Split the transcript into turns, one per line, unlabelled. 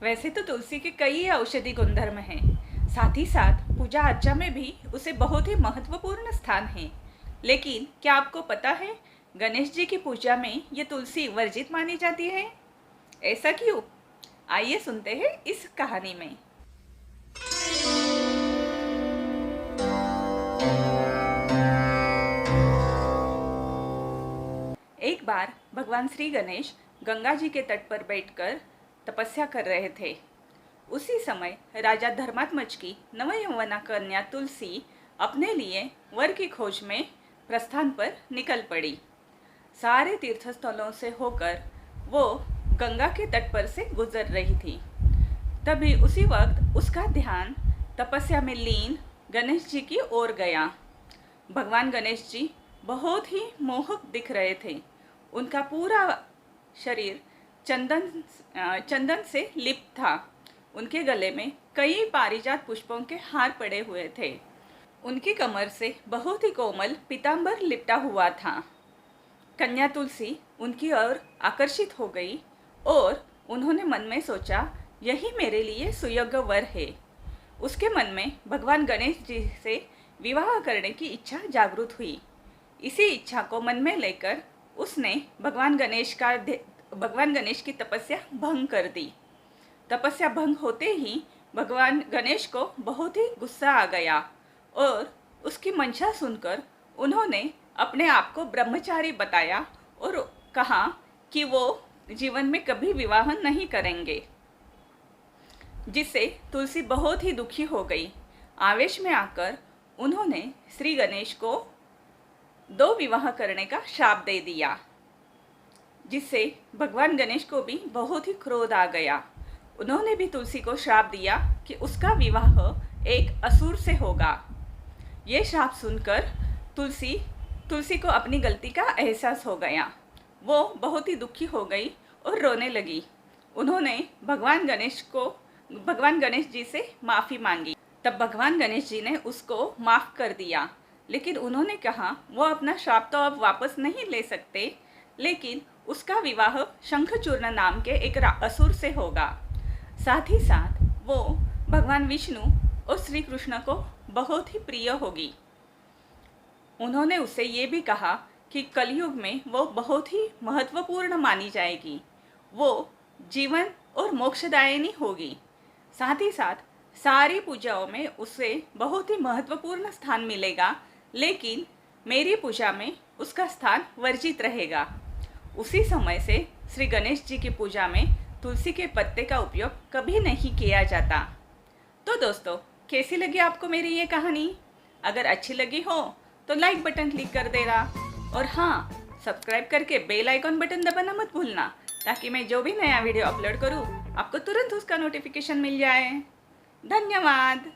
वैसे तो तुलसी के कई औषधि गुणधर्म हैं। साथ ही साथ पूजा अर्चा में भी उसे बहुत ही महत्वपूर्ण स्थान है। लेकिन क्या आपको पता है, गणेश जी की पूजा में ये तुलसी वर्जित मानी जाती है? ऐसा क्यों? आइए सुनते हैं इस कहानी में। एक बार भगवान श्री गणेश गंगा जी के तट पर बैठकर तपस्या कर रहे थे। उसी समय राजा धर्मात्मज की नवयौवना कन्या तुलसी अपने लिए वर की खोज में प्रस्थान पर निकल पड़ी। सारे तीर्थस्थलों से होकर वो गंगा के तट पर से गुजर रही थी। तभी उसी वक्त उसका ध्यान तपस्या में लीन गणेश जी की ओर गया। भगवान गणेश जी बहुत ही मोहक दिख रहे थे। उनका पूरा शरीर चंदन से लिप्त था। उनके गले में कई पारिजात पुष्पों के हार पड़े हुए थे। उनकी कमर से बहुत ही कोमल पीतांबर लिपटा हुआ था। कन्या तुलसी उनकी ओर आकर्षित हो गई और उन्होंने मन में सोचा, यही मेरे लिए सुयोग्य वर है। उसके मन में भगवान गणेश जी से विवाह करने की इच्छा जागृत हुई। इसी इच्छा को मन में लेकर उसने भगवान गणेश की तपस्या भंग कर दी। तपस्या भंग होते ही भगवान गणेश को बहुत ही गुस्सा आ गया और उसकी मंशा सुनकर उन्होंने अपने आप को ब्रह्मचारी बताया और कहा कि वो जीवन में कभी विवाह नहीं करेंगे, जिससे तुलसी बहुत ही दुखी हो गई। आवेश में आकर उन्होंने श्री गणेश को 2 विवाह करने का श्राप दे दिया, जिससे भगवान गणेश को भी बहुत ही क्रोध आ गया। उन्होंने भी तुलसी को श्राप दिया कि उसका विवाह एक असुर से होगा। ये श्राप सुनकर तुलसी को अपनी गलती का एहसास हो गया। वो बहुत ही दुखी हो गई और रोने लगी। उन्होंने भगवान गणेश जी से माफ़ी मांगी। तब भगवान गणेश जी ने उसको माफ़ कर दिया, लेकिन उन्होंने कहा वो अपना श्राप तो अब वापस नहीं ले सकते, लेकिन उसका विवाह शंखचूर्ण नाम के एक असुर से होगा। साथ ही साथ वो भगवान विष्णु और श्री कृष्ण को बहुत ही प्रिय होगी। उन्होंने उससे ये भी कहा कि कलयुग में वो बहुत ही महत्वपूर्ण मानी जाएगी। वो जीवन और मोक्षदायिनी होगी। साथ ही साथ सारी पूजाओं में उसे बहुत ही महत्वपूर्ण स्थान मिलेगा, लेकिन मेरी पूजा में उसका स्थान वर्जित रहेगा। उसी समय से श्री गणेश जी की पूजा में तुलसी के पत्ते का उपयोग कभी नहीं किया जाता। तो दोस्तों, कैसी लगी आपको मेरी ये कहानी? अगर अच्छी लगी हो तो लाइक बटन क्लिक कर देना, और हाँ, सब्सक्राइब करके बेल आइकॉन बटन दबाना मत भूलना, ताकि मैं जो भी नया वीडियो अपलोड करूँ आपको तुरंत उसका नोटिफिकेशन मिल जाए। धन्यवाद।